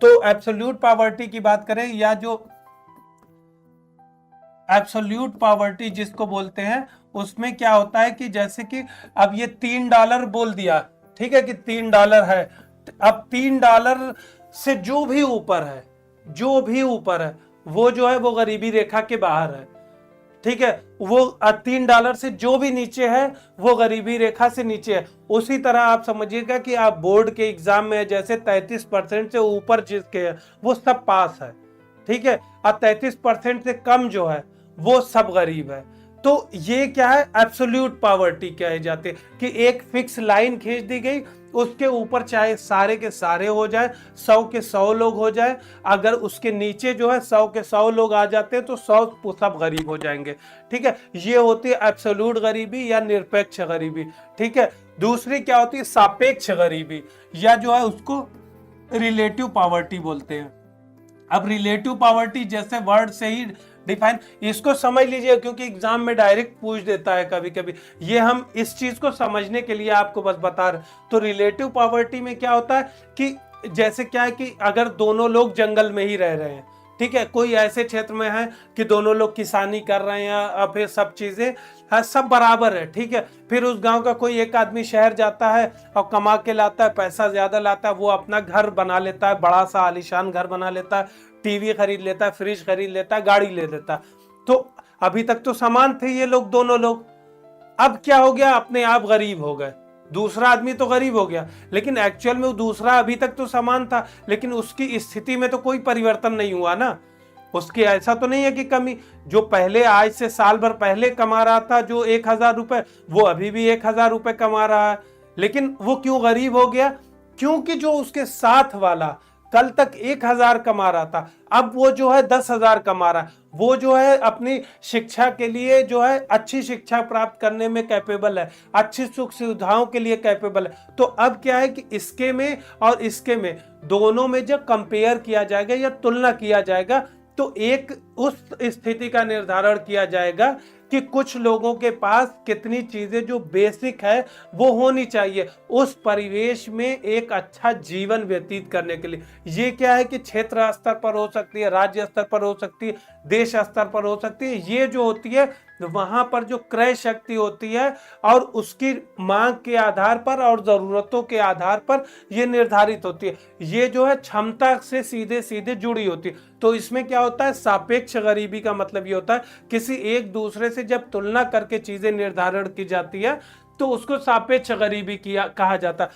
तो absolute poverty की बात करें, या जो एब्सोल्यूट पॉवर्टी जिसको बोलते हैं, उसमें क्या होता है कि जैसे कि अब ये $3 बोल दिया, ठीक है कि $3 है, अब $3 से जो भी ऊपर है, जो भी ऊपर है, वो जो है वो गरीबी रेखा के बाहर है, ठीक है। वो $3 से जो भी नीचे है वो गरीबी रेखा से नीचे है। उसी तरह आप समझिएगा कि आप बोर्ड के एग्जाम में जैसे 33% से ऊपर जिसके है वो सब पास है, ठीक है, और 33% से कम जो है वो सब गरीब है। तो ये क्या है, एब्सोल्यूट पॉवर्टी कहे जाते हैं कि एक फिक्स लाइन खींच दी गई, उसके ऊपर चाहे सारे के सारे हो जाए, 100 के 100 लोग हो जाए, अगर उसके नीचे जो है 100 के 100 लोग आ जाते हैं तो 100 सब गरीब हो जाएंगे, ठीक है। ये होती है एब्सोल्यूट गरीबी या निरपेक्ष गरीबी, ठीक है। दूसरी क्या होती है, सापेक्ष गरीबी, या जो है उसको रिलेटिव पॉवर्टी बोलते हैं। अब रिलेटिव पॉवर्टी जैसे वर्ड से ही डिफाइन, इसको समझ लीजिए क्योंकि एग्जाम में डायरेक्ट पूछ देता है कभी कभी, ये हम इस चीज को समझने के लिए आपको बस बता रहे। तो रिलेटिव पॉवर्टी में क्या होता है कि जैसे क्या है कि अगर दोनों लोग जंगल में ही रह रहे हैं, ठीक है, कोई ऐसे क्षेत्र में है कि दोनों लोग किसानी कर रहे हैं और फिर सब चीजें है, सब बराबर है, ठीक है। फिर उस गांव का कोई एक आदमी शहर जाता है और कमा के लाता है, पैसा ज्यादा लाता है, वो अपना घर बना लेता है, बड़ा सा आलीशान घर बना लेता है, टीवी खरीद लेता है, फ्रिज खरीद लेता है, गाड़ी ले लेता है। तो अभी तक तो समान थे ये लोग, दोनों लोग, अब क्या हो गया, अपने आप गरीब हो गए। दूसरा आदमी तो गरीब हो गया, लेकिन एक्चुअल में वो दूसरा अभी तक तो समान था, लेकिन उसकी स्थिति में तो कोई परिवर्तन नहीं हुआ ना। उसकी ऐसा तो नहीं है कि कमी, जो पहले आज से साल भर पहले कमा रहा था जो 1,000 रुपए, वो अभी भी 1,000 रुपए कमा रहा है। लेकिन वो क्यों गरीब हो गया, क्योंकि जो उसके साथ वाला कल तक 1,000 कमा रहा था, अब वो जो है 10,000 कमा रहा है। वो जो है अपनी शिक्षा के लिए जो है अच्छी शिक्षा प्राप्त करने में कैपेबल है, अच्छी सुख सुविधाओं के लिए कैपेबल है। तो अब क्या है कि इसके में और इसके में, दोनों में जब कंपेयर किया जाएगा या तुलना किया जाएगा, तो एक उस स्थिति का निर्धारण किया जाएगा कि कुछ लोगों के पास कितनी चीजें जो बेसिक है वो होनी चाहिए उस परिवेश में एक अच्छा जीवन व्यतीत करने के लिए। ये क्या है कि क्षेत्र स्तर पर हो सकती है, राज्य स्तर पर हो सकती है, देश स्तर पर हो सकती है। ये जो होती है वहां पर जो क्रय शक्ति होती है और उसकी मांग के आधार पर और जरूरतों के आधार पर ये निर्धारित होती है। ये जो है क्षमता से सीधे सीधे जुड़ी होती है। तो इसमें क्या होता है, सापेक्ष गरीबी का मतलब ये होता है किसी एक दूसरे से जब तुलना करके चीजें निर्धारण की जाती है तो उसको सापेक्ष गरीबी किया कहा जाता है।